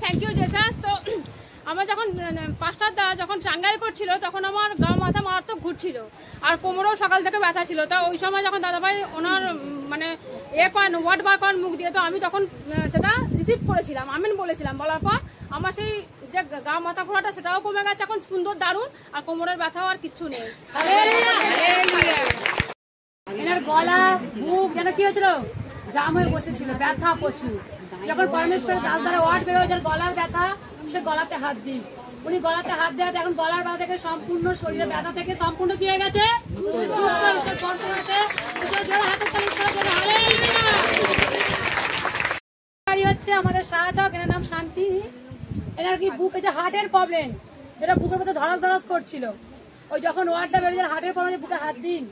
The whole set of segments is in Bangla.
Thank you Jesus. তো আমার যখন পাঁচটার যখন চাঙ্গাই করছিল তখন আমার গা মাথা মারাত্মক ঘুরছিল আর কোমরেও সকাল থেকে ব্যথা ছিল। তা ওই সময় যখন দাদাভাই ওনার মানে করেন ওয়ার্ড বার করেন মুখ দিয়ে, তো আমি তখন সেটা রিসিভ করেছিলাম, আমিন বলেছিলাম। বলার পর আমার সেই যে গা মাথা ঘোরাটা সেটাও কমে গেছে, এখন সুন্দর দারুণ, আর কোমরের ব্যথাও আর কিচ্ছু নেই। এনার গলা মুখ যেন কি হয়েছিল, জাম হয়ে বসেছিল, ব্যথা প্রচুর। যখন পরমেশ্বর দাস দ্বারা ওয়ার্ড বেরোয় যার গলার ব্যথা, সে গলাতে হাত দিই, উনি গলাতে হাত দেওয়াতে এখন গলার ব্যথা থেকে সম্পূর্ণ শরীরের ব্যথা থেকে সম্পূর্ণ কি হয়ে গেছে, হচ্ছে আমাদের সাহায্যক। এনার নাম শান্তি। এনার কি বুকে যে হার্টের প্রবলেম, যেটা বুকের মধ্যে ধরাস ধরাস করছিল, ওই যখন ওয়ার্ডটা বেরোয় হার্টের প্রবলেম বুকে হাত দিন,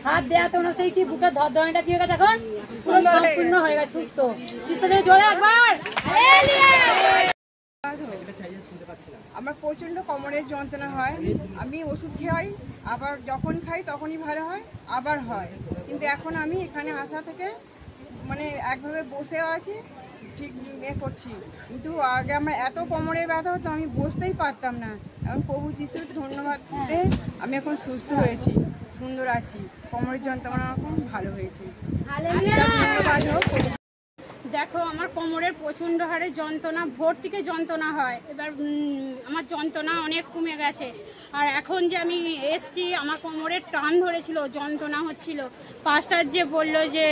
হাত দেওয়াতে ওনার সেই কি বুকের ধরধরনিটা কি হয়ে গেছে, এখন পুরো সম্পূর্ণ হয়ে গেছে সুস্থ। ঈশ্বরের জোরে একবার। আমার প্রচন্ড কোমরের যন্ত্রণা হয়, আমি ওষুধ খাই, আবার যখন খাই তখনই ভালো হয়, আবার হয়। কিন্তু এখন আমি এখানে আসা থেকে মানে একভাবে বসেও আছি, ঠিক করছি। কিন্তু আগে আমার এত কোমরের ব্যথা হতো আমি বসতেই পারতাম না। এখন প্রভু যিশুর ধন্যবাদ দিতে আমি এখন সুস্থ হয়েছি, সুন্দর আছি, কোমরের যন্ত্রণা এখন ভালো হয়েছে। ধন্যবাদ হোক। দেখো আমার কোমরের প্রচণ্ড হারে যন্ত্রণা, ভোর থেকে যন্ত্রণা হয়, এবার আমার যন্ত্রণা অনেক কমে গেছে। আর এখন যে আমি এসছি আমার কোমরের টান ধরেছিল, যন্ত্রণা হচ্ছিল। পাস্টার যে বললো যে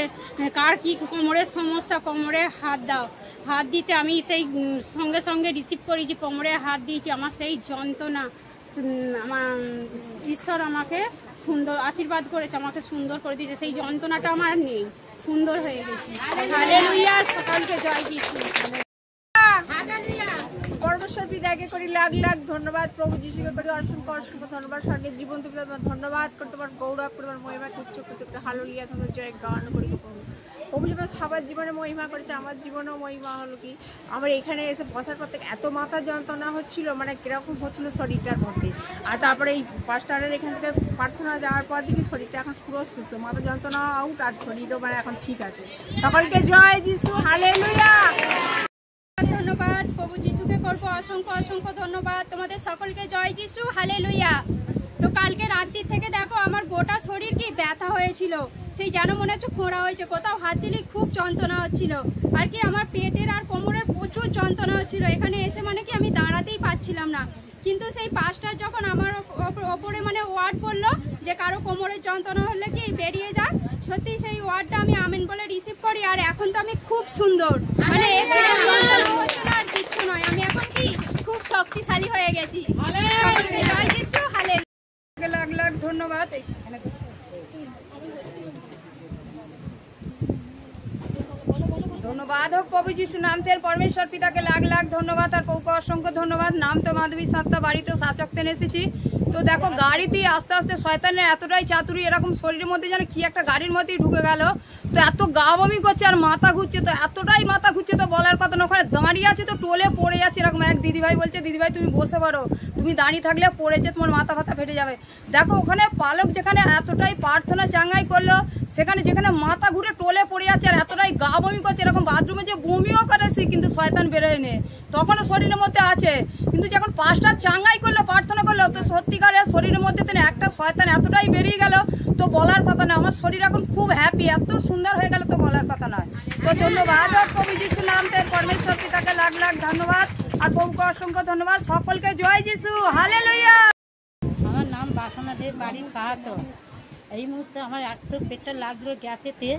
কার কি কোমরের সমস্যা, কোমরে হাত দাও, হাত দিতে আমি সেই সঙ্গে সঙ্গে রিসিভ করি যে কোমরে হাত দিয়েছি, আমার সেই যন্ত্রণা আমার ঈশ্বর আমাকে সুন্দর আশীর্বাদ করেছে, আমাকে সুন্দর করে দিয়েছে, সেই যন্ত্রণাটা আমার নেই, সুন্দর হয়ে গেছি। হালেলুয়া, সকলকে জয় যিশু। পরমেশ্বর পিতাকে করি লাখ লাখ ধন্যবাদ, প্রভু যিশুকে করি অসংখ্য অসংখ্য ধন্যবাদ, স্বর্গের জীবন্ত পিতা ধন্যবাদ করতে পার, গৌরব করতে মহিমা উচ্চ করতে, হালেলুয়া তোমার জয় গান করি। প্রভু যেমন সবার জীবনে মহিমা করেছে, আমার জীবনেও মহিমা হলো কি, আমার এখানে এসে বসার পর থেকে এত মাথা যন্ত্রণা হচ্ছিল, মানে কিরকম হচ্ছিল শরীরটার মধ্যে। আর তারপরে এই পাঁচটারের এখান থেকে প্রার্থনা যাওয়ার পর দেখি শরীরটা এখন পুরো সুস্থ, মাথা যন্ত্রণা আউট, আর শরীরও মানে এখন ঠিক আছে। সকলকে জয় যিশু, হালেলুয়া। ধন্যবাদ প্রভু যিশুকে করবো অসংখ্য অসংখ্য ধন্যবাদ, তোমাদের সকলকে জয় যিশু, হালেলুয়া। তো কালকে রাত্রি থেকে দেখো আমার গোটা শরীর কি ব্যথা হয়েছিল, সেই যেন মনে হচ্ছে খোঁড়া হয়েছে, কোথাও হাত দিলে খুব যন্ত্রণা হচ্ছিল, আর কি আমার পেটের আর কোমরের প্রচুর যন্ত্রণা হচ্ছিল। এখানে এসে মানে কি আমি দাঁড়াতেই পারছিলাম না। কিন্তু সেই পাঁচটা যখন আমার ওপরে মানে ওয়ার্ড বললো যে কারো কোমরের যন্ত্রণা হলে কি বেরিয়ে যাক, সত্যি সেই ওয়ার্ডটা আমি আমিন বলে রিসিভ করি। আর এখন তো আমি খুব সুন্দর, মানে আর কিচ্ছু নয়, আমি এখন কি খুব শক্তিশালী হয়ে গেছি। জয় যিশু, হালেলুয়া। লাখ লাখ ধন্যবাদ। ধন্যবাদ হোক প্রভু যিশু নাম তের, পরমেশ্বর পিতাকে লাখ লাখ ধন্যবাদ, আর প্রভুকে অসংখ্য ধন্যবাদ। নাম তো মাধবী সাতটা, বাড়িতে সাচকতে এসেছি। তো দেখো গাড়িতেই আস্তে আস্তে শয়তানের এতটাই চাতুরি, এরকম শরীরের মধ্যে যেন কি একটা গাড়ির মধ্যেই ঢুকে গেল। তো এত গা বমি করছে আর মাথা ঘুরছে, তো এতটাই মাথা ঘুরছে তো বলার কথা না। ওখানে দাঁড়িয়ে আছে তো টোলে পড়ে যাচ্ছে, এরকম এক দিদিভাই বলছে দিদিভাই তুমি বসে পারো, তুমি দাঁড়িয়ে থাকলে পড়েছে তোমার মাথা ফাতা ফেটে যাবে। দেখো ওখানে পালক যেখানে এতটাই প্রার্থনা চাঙ্গাই করলো, সেখানে যেখানে মাথা ঘুরে টোলে পড়ে যাচ্ছে আর এতটাই গা বমি করছে, এরকম বাথরুমে যে বমিও করেছি কিন্তু শয়তান বেরোয় নে, তখনও শরীরের মধ্যে আছে। কিন্তু যখন পাঁচটা চাঙ্গাই করলো প্রার্থনা করলো, তো সত্যিকারের শরীরের মধ্যে একটা শয়তান এতটাই বেরিয়ে গেল, তো বলার কথা না। আমার শরীর এখন খুব হ্যাপি, এত সুন্দর হয়ে গেল তো বলার কথা নয়। তো ধন্যবাদ প্রভু যিশু নাম তে, পরমেশ্বর পিতাকে লাখ লাখ ধন্যবাদ, আর প্রভুকে অসংখ্য ধন্যবাদ। সকলকে জয় যিশু, হালেলুয়া। আমার নাম বাসনা দেব, বাড়ি সাহায্য। এই মুহূর্তে আমার এত পেটটা লাগলো গ্যাসেতে,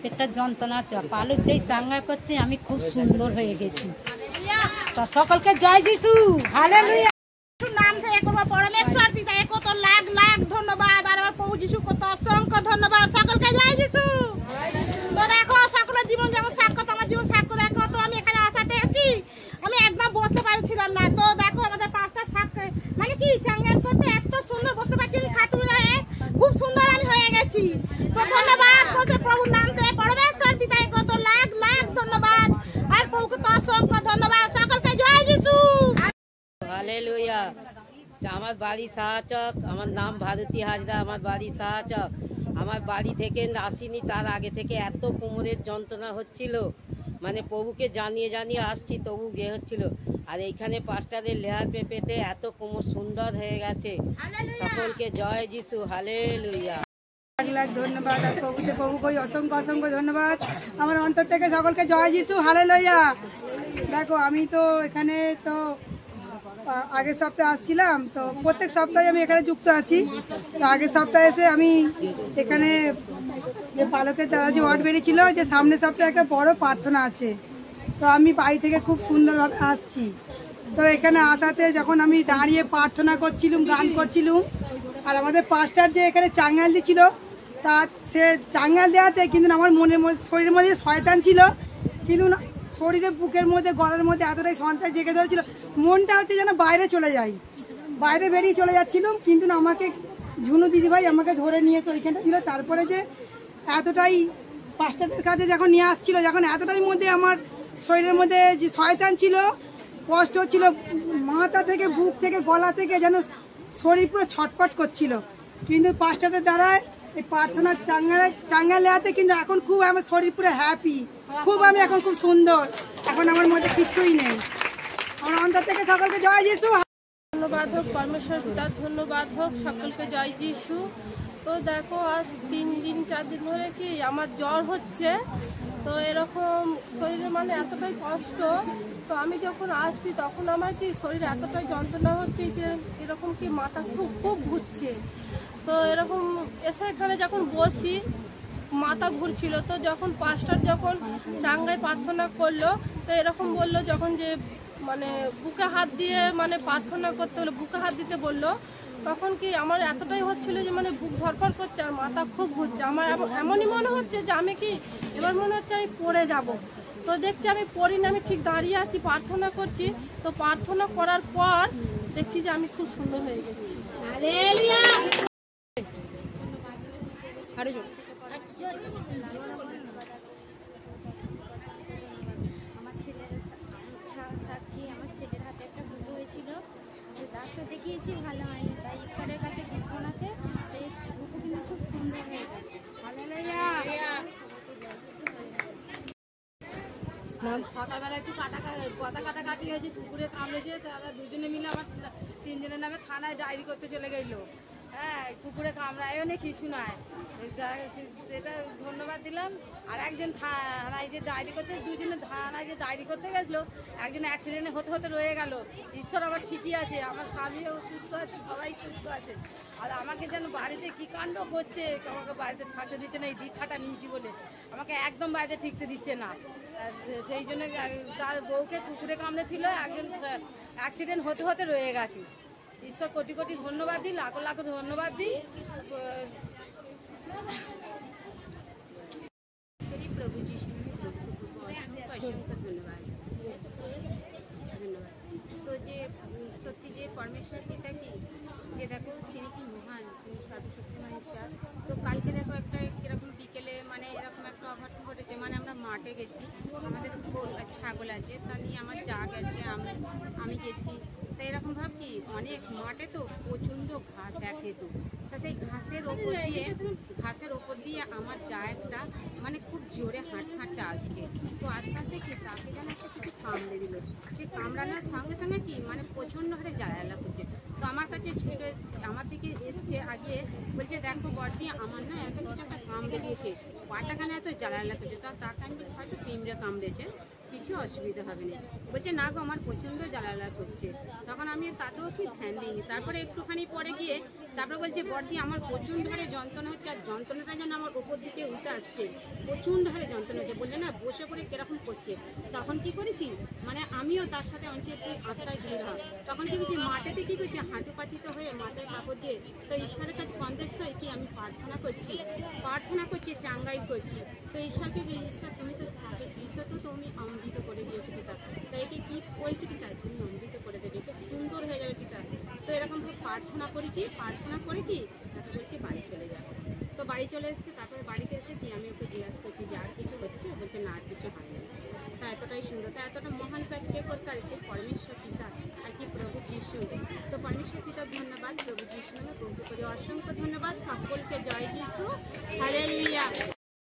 পেটটা যন্ত্রণা আছে, পালক যেই চাঙ্গা করতে আমি খুব সুন্দর হয়ে গেছি। তা সকলকে জয় যিশু, হালেলুয়া। নাম থেকে করবো পরমেশ্বর পিতা কত লাখ লাখ ধন্যবাদ, আর আমার প্রভু যিশু কত অসংখ্য ধন্যবাদ, সকলকে জয় যিশু। তো দেখো সকলের জীবন যেমন সাক্ষ্য, আমার জীবন সাক্ষ্য। দেখো তো আমি এখানে আসাতে কি আমি একদম বসতে পারছিলাম না, তো দেখো আমাদের পাঁচটা সাক্ষ্য মানে কি চাঙ্গান করতে এত সুন্দর বসতে পারছি, খাটুন হয়ে খুব সুন্দর আমি হয়ে গেছি। তো ধন্যবাদ প্রভুর নাম থেকে পরমেশ্বর পিতা কত লাখ লাখ ধন্যবাদ, আর প্রভুকে তো অসংখ্য ধন্যবাদ, সকলকে জয় যিশু, হালেলুয়া। আমার বাড়ি সাহাচক, আমার নাম ভারতী হাজরা, আমার বাড়ি সাহাচক। আমার বাড়ি থেকে আসিনি তার আগে থেকে এত কোমরের যন্ত্রণা হচ্ছিল, মানে প্রভুকে জানিয়ে জানিয়ে আসছি, তবু গে হচ্ছিল। আর এইখানে পাস্টারের লেয়ার পেতে এত সুন্দর হয়ে গেছে। সকলকে জয় যিশু, হালেলুয়া। লাখ লাখ ধন্যবাদ, আর প্রভু করি অসংখ্য অসংখ্য ধন্যবাদ। আমার অন্তর থেকে সকলকে জয় যিশু, হালেলুয়া। দেখো আমি তো এখানে তো আগের সপ্তাহে আসছিলাম, তো প্রত্যেক সপ্তাহে আমি এখানে যুক্ত আছি। তো আগের সপ্তাহে এসে আমি এখানে যে পালকের দ্বারা যে ওয়ার্ড বেরিয়েছিল, যে সামনের সপ্তাহে একটা বড় প্রার্থনা আছে, তো আমি বাড়ি থেকে খুব সুন্দরভাবে আসছি। তো এখানে আসাতে যখন আমি দাঁড়িয়ে প্রার্থনা করছিলাম, গান করছিলাম, আর আমাদের পাস্টার যে এখানে চাঙ্গাল দিচ্ছিল, তা সে চাঙ্গাল দেওয়াতে কিন্তু আমার শরীরের মধ্যে শয়তান ছিল, কিন্তু শরীরের বুকের মধ্যে গলার মধ্যে এতটাই সন্তান জেগে ধরেছিল, মনটা হচ্ছে যেন বাইরে চলে যায়, বাইরে বেরিয়ে চলে যাচ্ছিলাম। কিন্তু আমাকে ঝুনু দিদিভাই আমাকে ধরে নিয়েছে ওইখানটা দিল। তারপরে যে এতটাই পাস্টারের কাছে যখন নিয়ে আসছিল, যখন এতটাই মধ্যে আমার শরীরের মধ্যে যে শয়তান ছিল, কষ্ট হচ্ছিল, মাথা থেকে বুক থেকে গলা থেকে যেন শরীর পুরো ছটপট করছিল। কিন্তু পাস্টারের দ্বারায় এই প্রার্থনা চাঙ্গা লেয়াতে কিন্তু এখন খুব আমার শরীর পুরো হ্যাপি, খুব আমি এখন খুব সুন্দর, এখন আমার মধ্যে কিছুই নেই। আমার অন্তর থেকে সকলকে জয় যিশু, ধন্যবাদ হোক পরমেশ্বর পিতার, ধন্যবাদ হোক, সকলকে জয় যিশু। তো দেখো আজ 3 দিন 4 দিন ধরে কি আমার জ্বর হচ্ছে, তো এরকম শরীরে মানে এতটাই কষ্ট। তো আমি যখন আসছি তখন আমার কি শরীরে এতটাই যন্ত্রণা হচ্ছে যে এরকম কি মাথা খুব ঘুরছে। তো এরকম এসে এখানে যখন বসি মাথা ঘুরছিল, তো যখন পাস্টার যখন চাঙ্গায় প্রার্থনা করলো, তো এরকম বললো যখন যে মানে বুকে হাত দিয়ে মানে প্রার্থনা করতে হলো, বুকে হাত দিতে বললো, তখন কি আমার এতটাই হচ্ছিল যে মানে বুক ধরপড় করছে আর মাথা খুব ঘুরছে। আমার এমনই মনে হচ্ছে যে আমি কি এবার মনে হচ্ছে আমি পড়ে যাব। তো দেখছি আমি পড়ি না, আমি ঠিক দাঁড়িয়ে আছি, প্রার্থনা করছি। তো প্রার্থনা করার পর দেখছি যে আমি খুব সুন্দর হয়ে গেছি। আমার ছেলের হাতে একটা বুবু হয়েছিল, সে ডাক্তার দেখিয়েছি, ভালো হয়নি, তাই ঈশ্বরের কাছে ঘটনাতে সেই বুবু কিন্তু খুব সুন্দর হয়ে গেছে। সকালবেলা একটু কাটাকাটি হয়েছে, কুকুরে কামড়েছে, তারা দুজনে মিলে আমার 3 জনের নামে থানায় ডায়েরি করতে চলে গেল। হ্যাঁ, কুকুরে কামড়ায়ও না, কিছু নয়, সেটা ধন্যবাদ দিলাম। আর একজন থানায় যে ডায়েরি করতে, 2 জনে থানায় যে ডায়েরি করতে গেছিলো, একজন অ্যাক্সিডেন্টে হতে রয়ে গেল। ঈশ্বর আবার ঠিকই আছে, আমার স্বামীও সুস্থ আছে, সবাই সুস্থ আছে। আর আমাকে যেন বাড়িতে কি কাণ্ড করছে, আমাকে বাড়িতে থাকতে দিচ্ছে না, এই দীক্ষাটা নিয়েছি বলে আমাকে একদম বাড়িতে ঠিকতে দিচ্ছে না। সেই জন্য তার বউকে কুকুরে কামড়েছিল, একজন অ্যাক্সিডেন্ট হতে রয়ে গেছে। ঈশ্বর কোটি কোটি ধন্যবাদ দিই, লাখো লাখো ধন্যবাদ দিই। প্রভু যিশু অসংখ্য ধন্যবাদ। তো যে সত্যি যে পরমেশ্বর পিতা কি, যে দেখো তিনি কি মহান, তিনি সর্বশক্তিমান ঈশ্বর। তো কালকে দেখো একটা কিরকম বিকেলে মানে এরকম একটা অঘটন ঘটেছে, মানে আমরা মাঠে গেছি, আমাদের ছাগল আছে, তা নিয়ে আমার যা গেছে, আমি গেছি। তো এরকম ভাব কি অনেক মাঠে তো প্রচণ্ড ঘাস দেখে, তো তা সেই ঘাসের ওপর দিয়ে আমার যা একটা মানে খুব জোরে হাঁটতে আসছে। তো আস্তে আস্তে কি তাকে যেন একটা কিছু কামড়ে দিল, সে কামড়ানোর সঙ্গে সঙ্গে কি মানে প্রচণ্ড হারে জ্বালা করছে। তো আমার কাছে ছুটে আমার দিকে এসছে আগে, বলছে দেখো বড়দি আমার না একটা কিছু একটা কামড়ে দিয়েছে, পাটাখানে এত জ্বালা করছে। তাকে আমি হয়তো পিঁমড়ে কামড়েছে, কিছু অসুবিধা হবে না। বলছে না গো আমার প্রচণ্ড জ্বালা করছে। তখন আমি তাতেও কি ধ্যান দিইনি। তারপরে একটুখানি পরে গিয়ে তারপরে বলছে বড়দি আমার প্রচণ্ড হারে যন্ত্রণা হচ্ছে, আর যন্ত্রণাটা যেন আমার ওপর দিকে উঠে আসছে, প্রচণ্ড হারে যন্ত্রণা হচ্ছে। বললে না বসে পড়ে কিরকম করছে। তখন কি করেছি মানে আমিও তার সাথে অনেক একটু আস্থায় ভিড় হয়। তখন কি করছি মাঠেতে কী করছি হাঁটু পাতিত হয়ে মাথায় কাপড় দিয়ে, তো ঈশ্বরের কাছে কন্দেশ্বর কি আমি প্রার্থনা করছি, চাঙ্গাই করছি। তো ঈশ্বরকে যে ঈশ্বর তুমি তো ঈশ্বর তো তুমি অমৃত করে দিয়েছো পিতা, তো একে কী বলছি পিতা, তুমি অমৃত করে দেবে, এটা সুন্দর হয়ে যাবে পিতা। তো এরকমভাবে প্রার্থনা করেছি, প্রার্থনা করে কি তাকে বলছি বাড়ি চলে যাবে। তো বাড়ি চলে এসেছে। তারপরে বাড়িতে এসে কি আমি ওকে জিজ্ঞাসা করছি যে আর কিছু হচ্ছে, বলছে না আর কিছু হয়নি। তা এতটাই সুন্দর, তা এতটা মহান কাজ কে করতে পারে, সেই পরমেশ্বর পিতা আর কি প্রভু যিশু। তো পরমেশ্বর পিতার ধন্যবাদ, প্রভু যিশু নামে প্রভু করে অসংখ্য ধন্যবাদ। সকলকে জয় যিশু, হালেলুয়া।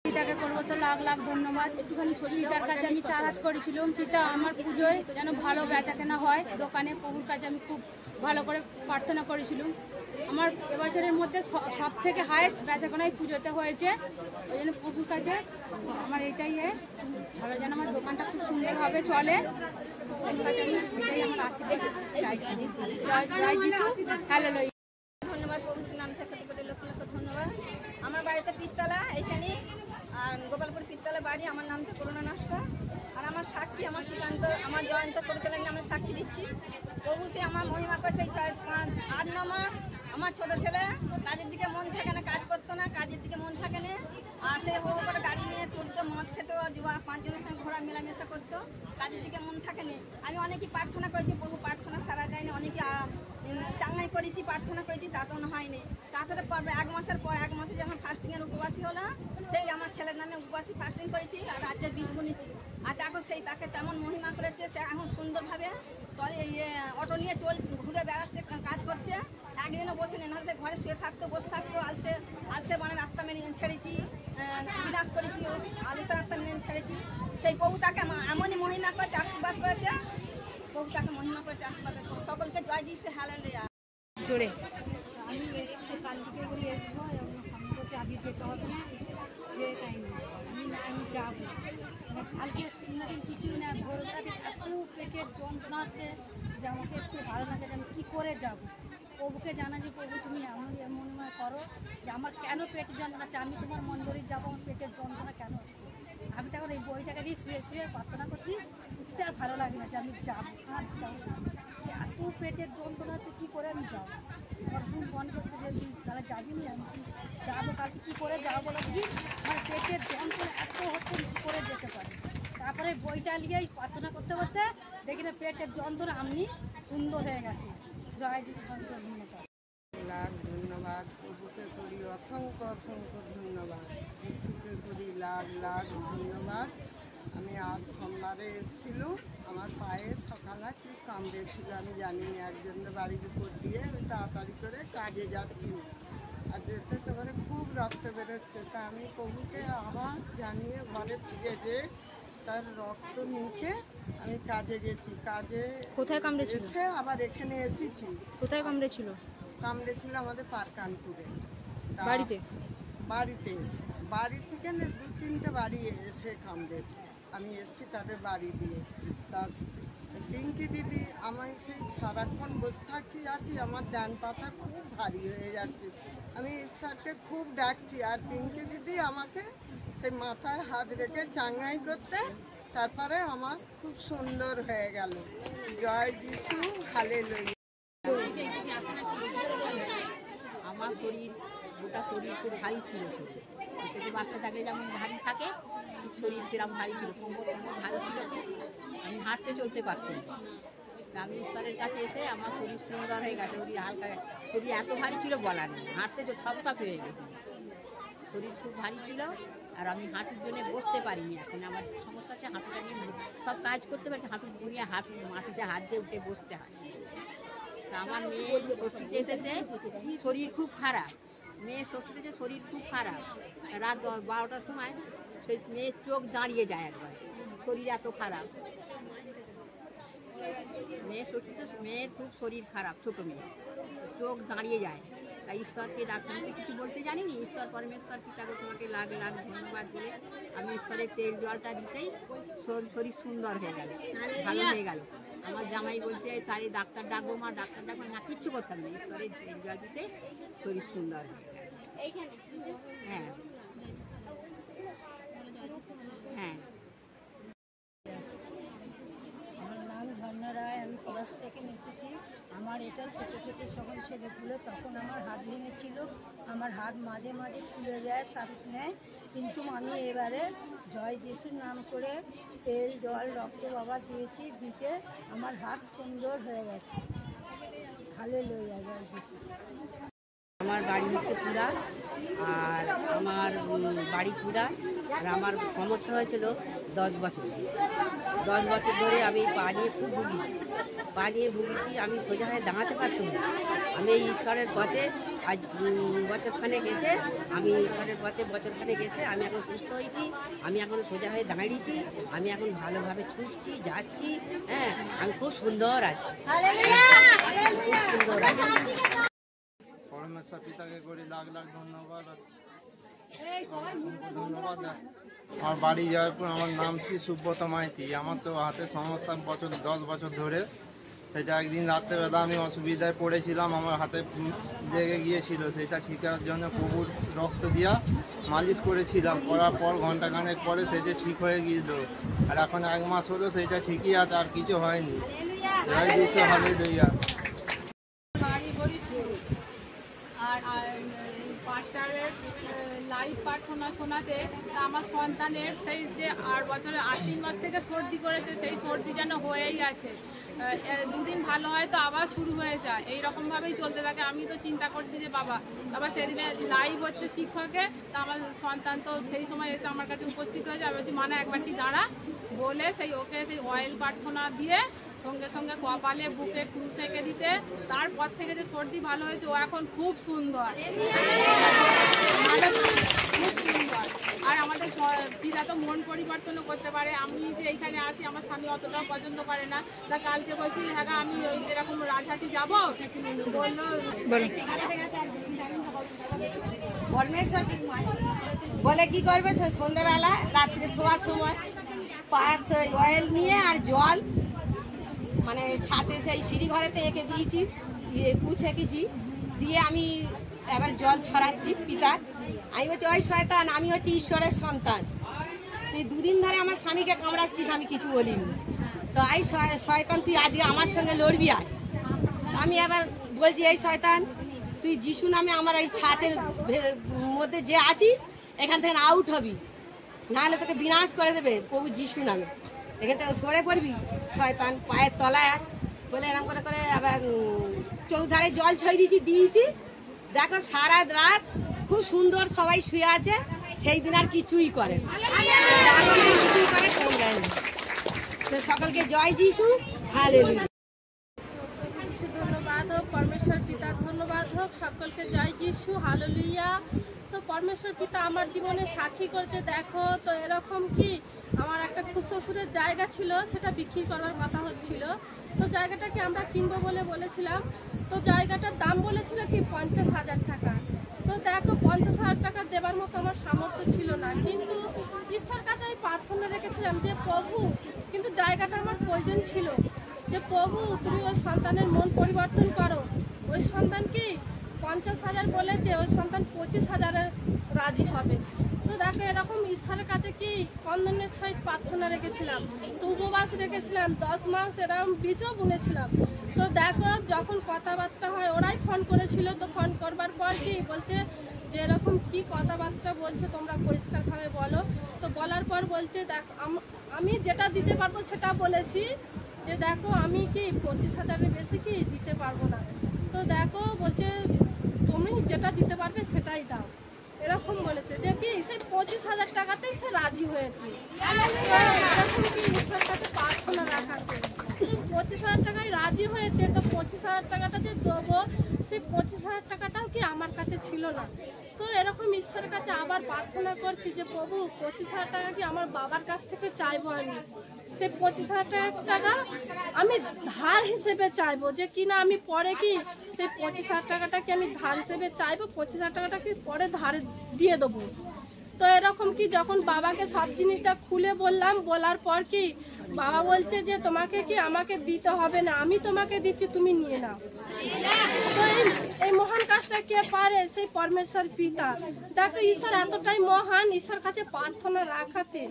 পিতাকে করবো তো লাভ লাখ লাখ ধন্যবাদ। একটুখানি পিতার কাছে আমি চারাত করেছিলাম, পিতা আমার পুজোয় যেন ভালো বেচাকেনা হয় দোকানে। প্রভুর কাছে আমি খুব ভালো করে প্রার্থনা করেছিলাম। আমার এবছরের মধ্যে সব থেকে হায়েস্ট বেচাকেনাই পুজোতে হয়েছে। ওই জন্য প্রভুর কাছে আমার এটাই ভালো যেন আমার দোকানটা খুব সুন্দরভাবে চলে। এটাই আমার আশীর্বাদ চাইছি। জয় যিশু, হ্যালেলুয়া। ধন্যবাদ প্রভুর নাম থেকে লক্ষ লক্ষ ধন্যবাদ। আমার বাড়িতে পিত্তলা এখানে, আর গোপালপুর পিত্তলা বাড়ি। আমার নাম তো করুণা নস্কর। আর আমার সাক্ষী আমার শ্রীকান্ত, আমার জয়ন্ত ছোট ছেলের নামে সাক্ষী দিচ্ছি। প্রভু সে আমার মহিমা করছে 8-9 মাস। আমার ছোট ছেলে কাজের দিকে মন থাকে না, কাজ করতো না, কাজের দিকে মন থাকে না। আর সে ও করে গাড়ি নিয়ে চলতো, মদ খেত, 5 জনের সঙ্গে ঘোরা মেলামেশা করতো, কাজের দিকে মন থাকে না। আমি অনেকই প্রার্থনা করেছি, বহু প্রার্থনা সারা দেয়নি, অনেকে চাঙ্গাই করেছি, প্রার্থনা করেছি, তা তো হয়নি। তারপরে 1 মাসের পর 1 মাসে যখন ফাস্টিংয়ের উপবাসী হলো, সেই আমার ছেলের নামে উপবাসী ফাস্টিং করেছি আর রাজ্যের বীজ বুনেছি। আর দেখো সেই তাকে তেমন মহিমা করেছে, সে এখন সুন্দরভাবে অটো নিয়ে ঘুরে বেড়াচ্ছে, কাজ করছে। একদিনও বসে নেই, নাহলে ঘরে শুয়ে থাকতো, বসে থাকতো। আলসে মানে রাস্তা মেনে ছেড়েছি, বিনাশ করেছি, আলসে রাস্তা মেনে ছেড়েছি। সেই প্রভু তাকে এমনই মহিমা করেছে, আশীর্বাদ করেছে। প্রভু তাকে মহিমা করেছে, আশীর্বাদ করেছে। সকলকে জয় যিশু, হ্যালেলুয়া। জোরে আমি এসছি, কালকে করে আসবো, সম্পর্কে চাবি যেতে হবে না, যে টাইম আমি যাবো। কালকে দিন কিছুই না, ভোর রাতে এত পেটের যন্ত্রণা হচ্ছে যে আমাকে একটু ভালো লাগে, আমি কী করে যাব। প্রভুকে জানা যে প্রভু তুমি এমন করো যে আমার কেন পেটের যন্ত্রণা আছে, আমি তোমার মন্দিরে যাবো, আমার পেটের যন্ত্রণা কেন হচ্ছে। আমি তখন এই বইটাকে দিয়ে শুয়ে শুয়ে প্রার্থনা করছি, উঠতে আর ভালো লাগে না যে আমি যাবো, কাজ যাবো। এত পেটের যন্ত্রণা হচ্ছে, কী করে আমি যাবো। তখন মনে করছে যে তুই তাহলে যাবি না, আমি যাবো, কালকে কী করে যাবো বলো কি, আমার পেটের যন্ত্রণা এত হচ্ছে কী করে যেতে পারি। তারপরে বইটা নিয়েই প্রার্থনা করতে করতে দেখি না পেটের যন্ত্রণা আমনি সুন্দর হয়ে গেছে। জয় যিশু, ধন্যবাদ। লাখ ধন্যবাদ, প্রভুকে করি অসংখ্য অসংখ্য ধন্যবাদ, যিশুকে করি লাখ লাখ ধন্যবাদ। আমি আজ সোমবারে এসেছিল, আমার পায়ে সকালে কি কামড়েছিল আমি জানি না। একজনের বাড়ির উপর দিয়ে আমি তাড়াতাড়ি করে কাজে যাচ্ছি, আর যেতে তো করে খুব রক্ত বেরোচ্ছে। তা আমি প্রভুকে আবার জানিয়ে ঘরে ফিরে যে তার রক্ত মুখে আমি কাজে গেছি। কাজে কোথায় কামড়েছিল? এসে আবার এখানে এসেছি। কোথায় কামড়েছিল? কামড়েছিল আমাদের পারকানপুরে বাড়িতে। বাড়ি থেকে না 2-3টে বাড়ি এসে কামড়েছে। আমি এসেছি তাদের বাড়ি দিয়ে। তার পিঙ্কি দিদি আমায় সেই সারাক্ষণ বসে থাকছি আছি, আমার ডান পাটা খুব ভারী হয়ে যাচ্ছে। আমি ঈশ্বরকে খুব ডাকছি, আর পিঙ্কি দিদি আমাকে সেই মাথায় হাত রেখে চাঙ্গাই করতে, তারপরে আমার খুব সুন্দর হয়ে গেল। জয় যিশু, হালেলুয়া। আমার গোটা শরীর খুব ভারী ছিল। ছোটো বাচ্চা থাকলে যেমন ভারী থাকে, শরীর সেরকম ভারী ছিল, কোমর ভারী ছিল, আমি হাঁটতে চলতে পারতাম। আমি ঈশ্বরের কাছে এসে আমার শরীর সুন্দর হয়ে গেছে। শরীর হালকা, শরীর এত ভারী ছিল বলার নেই, হাঁটতে থপথপ হয়ে গেছে। শরীর খুব ভারী ছিল, আর আমি হাঁটুর জন্য বসতে পারিনি। এখন আমার সমস্যা আছে, হাঁটুটা নিয়ে সব কাজ করতে পারছি, হাঁটু ঘুরিয়ে মাটিতে হাত দিয়ে উঠে বসতে হয়। তা আমার মেয়ে ষষ্ঠীতে এসেছে, শরীর খুব খারাপ। মেয়ের ষষ্ঠীতে এসে শরীর খুব খারাপ। রাত 12টার সময় সেই মেয়ের চোখ দাঁড়িয়ে যায় একবার, শরীর এত খারাপ। মেয়ের ষষ্ঠীতে মেয়ের খুব শরীর খারাপ, ছোট মেয়ে, চোখ দাঁড়িয়ে যায়। তাই ঈশ্বরকে ডাক্তার কিছু বলতে জানিনি। ঈশ্বর পরমেশ্বর পিতাকে তোমাকে লাখ লাখ ধন্যবাদ বলে আমি ঈশ্বরের তেল জলটা দিতেই শরীর সুন্দর হয়ে গেল, ভালো হয়ে গেল। আমার জামাই বলছে তাহলে ডাক্তার ডাকবো, মা ডাক্তার ডাকবো না, কিচ্ছু করতাম না। ঈশ্বরের তেল জল দিতে শরীর সুন্দর হয়ে গেল। হ্যাঁ হ্যাঁ। আমার নাম ঝর্ণা রায়, আমি পলাশ থেকে এসেছি। আমার এটা ছোটো ছোটো সকল ছেলেগুলো, তখন আমার হাত ভেঙেছিল, আমার হাত মাঝে মাঝে ফুলে যায়, তার নেয়। কিন্তু আমি এবারে জয় যিশুর নাম করে তেল জল রক্ত বাবা দিয়েছি, দিতে আমার হাত সুন্দর হয়ে গেছে। হালেলুয়া, জয় যিশু। আমার বাড়ি হচ্ছে কুড়াস, আর আমার বাড়ি কুড়াস। আর আমার সমস্যা হয়েছিল 10 বছর। 10 বছর ধরে আমি পা নিয়ে খুব ভুগেছি। আমি সোজা হয়ে দাঁড়াতে পারতাম না। আমি এই ঈশ্বরের পথে আজ বছরখানেক এসে আমি এখন সুস্থ হয়েছি। আমি এখন সোজা হয়ে দাঁড়িয়েছি। আমি এখন ভালোভাবে ছুটছি, যাচ্ছি। হ্যাঁ, আমি খুব সুন্দর আছি, খুব সুন্দর আছি। পরমেশ্বর পিতাকে করি লাখ লাখ ধন্যবাদ। আমার বাড়ি জয়পুর। আমার নাম শ্রী সুব্রত মাইতি। আমার তো হাতে সমস্যা 10 বছর ধরে। সেটা একদিন রাত্রেবেলা আমি অসুবিধায় পড়েছিলাম, আমার হাতে লেগে গিয়েছিল। সেটা ঠিক হওয়ার জন্য প্রভুর রক্ত দিয়া মালিশ করেছিলাম। করার পর ঘন্টাখানেক পরে সেটা ঠিক হয়ে গিয়েছিল। আর এখন 1 মাস হলো সেটা ঠিকই আছে, আর কিছু হয়নি। জয় যিশু, হালেলুয়া। আর পাস্টারের লাইভ প্রার্থনা শোনাতে আমার সন্তানের সেই যে 8 বছরের 8 মাস থেকে সর্দি করেছে, সেই সর্দি যেন হয়েই আছে। 2 দিন ভালো হয় তো আবার শুরু হয়ে যায়, এইরকমভাবেই চলতে থাকে। আমি তো চিন্তা করছি যে বাবা, তারপর সেদিনে লাইভ হচ্ছে শিক্ষকে, তা আমার সন্তান তো সেই সময় এসে আমার কাছে উপস্থিত হয়েছে। আমি বলছি মানে একবারটি দাঁড়া বলে ওকে সেই অয়েল প্রার্থনা দিয়ে সঙ্গে সঙ্গে কপালে বুকে ক্রুশ এঁকে দিতে, তারপর থেকে যে সর্দি ভালো হয়েছে, ও এখন খুব সুন্দর, খুব সুন্দর। আর আমাদের পিতা তো মন পরিবর্তনও করতে পারে। আমি যে এইখানে আসি, আমার স্বামী অতটাও পছন্দ করে না। তা কালকে বলছি হ্যাঁ আমি ওই এরকম রাজহাটি যাবো, বললো বলে কি করবে সন্ধ্যেবেলা রাত্রে শোয়ার সময় পার্থ অয়েল নিয়ে আর জল মানে ছাদে সেই সিঁড়ি ঘরেতে এঁকে দিয়েছি, কুশ এঁকেছি দিয়ে আমি এবার জল ছড়াচ্ছি পিতার। আমি বলছি ওই শয়তান, আমি হচ্ছে ঈশ্বরের সন্তান, তুই 2 দিন ধরে আমার স্বামীকে কামড়াচ্ছিস, আমি কিছু বলিনি। তো এই শয়তান তুই আজকে আমার সঙ্গে লড়বি। আর আমি আবার বলছি এই শয়তান, তুই যিশু নামে আমার এই ছাদের মধ্যে যে আছিস এখান থেকে আউট হবি, নাহলে তোকে বিনাশ করে দেবে প্রভু যিশু নামে। এখান থেকে সরে পড়বি। শয়তান পায়ের তলায় বলে এরকম করে করে আবার চৌধারে জল ছড়িয়েছি দিয়েছি। দেখো সারা রাত খুব সুন্দর সবাই শুয়ে আছে। সেই দিন আর কিছুই করে তো সকলকে জয় যিশু, হালেলুয়া। ধন্যবাদ হোক পরমেশ্বর পিতার, ধন্যবাদ হোক সকলকে জয় যিশু, হালেলুয়া। তো পরমেশ্বর পিতা আমার জীবনে সাক্ষী করছে। দেখো তো এরকম কি আমার একটা খুচরো জায়গা ছিল, সেটা বিক্রি করার কথা হচ্ছিল। তো জায়গাটাকে আমরা কিনবো বলে বলেছিলাম। তো জায়গাটার দাম বলেছিল কি 50,000 টাকা। তো দেখো 50,000 টাকা দেবার মতো আমার সামর্থ্য ছিল না, কিন্তু ঈশ্বর কাছে আমি প্রার্থনা রেখেছিলাম যে প্রভু, কিন্তু জায়গাটা আমার প্রয়োজন ছিল, যে প্রভু তুমি ওই সন্তানের মন পরিবর্তন করো। ওই সন্তান কি 50,000 বলেছে, ওই সন্তান 25,000 রাজি হবে। তো দেখো এরকম ঈশ্বরের কাছে কি কন্দনের সহিত প্রার্থনা রেখেছিলাম, তো উপবাস রেখেছিলাম, 10 মাস এরকম বীজও বুনেছিলাম। তো দেখো যখন কথাবার্তা হয়, ওরাই ফোন করেছিল। তো ফোন করবার পর কি বলছে যে এরকম কি কথাবার্তা বলছো তোমরা পরিষ্কারভাবে বলো। তো বলার পর বলছে দেখো আমি যেটা দিতে পারবো সেটা বলেছি, যে দেখো আমি কি 25,000-এর বেশি কি দিতে পারবো না। তো দেখো বলছে তুমি যেটা দিতে পারবে সেটাই দাও, এরকম বলেছে। যে কি সেই 25,000 টাকাতেই সে রাজি হয়েছে। এরকম কি ঈশ্বরের কাছে প্রার্থনা রাখাতে 25,000 টাকায় রাজি হয়েছে। তো 25,000 টাকাটা যে দেবো, সেই 25,000 টাকাটাও কি আমার কাছে ছিল না। তো এরকম ঈশ্বরের কাছে আবার প্রার্থনা করছি যে প্রভু 25,000 টাকা কি আমার বাবার কাছ থেকে চাইবো, আমি সেই 25,000 টাকা আমি ধার হিসেবে চাইবো, যে কিনা আমি পরে কি সেই 25,000 টাকাটা কি আমি ধার হিসেবে চাইবো, 25,000 টাকাটা কি পরে ধারে দিয়ে দেবো। তো এরকম কি যখন বাবাকে সব জিনিসটা খুলে বললাম, বলার পর কি বাবা বলছে যে তোমাকে কি আমাকে দিতে হবে না, আমি তোমাকে দিচ্ছি, তুমি নিয়ে নাও। তো এই মহান কাজটা কে পারে? সেই পরমেশ্বর পিতা। দেখো ঈশ্বর এতটাই মহান, ঈশ্বর কাছে প্রার্থনা রাখাতে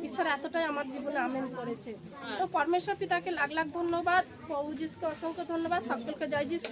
ঈশ্বর এতটাই আমার জীবনে আমেন করেছে। তো পরমেশ্বর পিতাকে লাখ লাখ ধন্যবাদ, প্রভু যিশুকে অসংখ্য ধন্যবাদ, সকলকে জয় যিশু।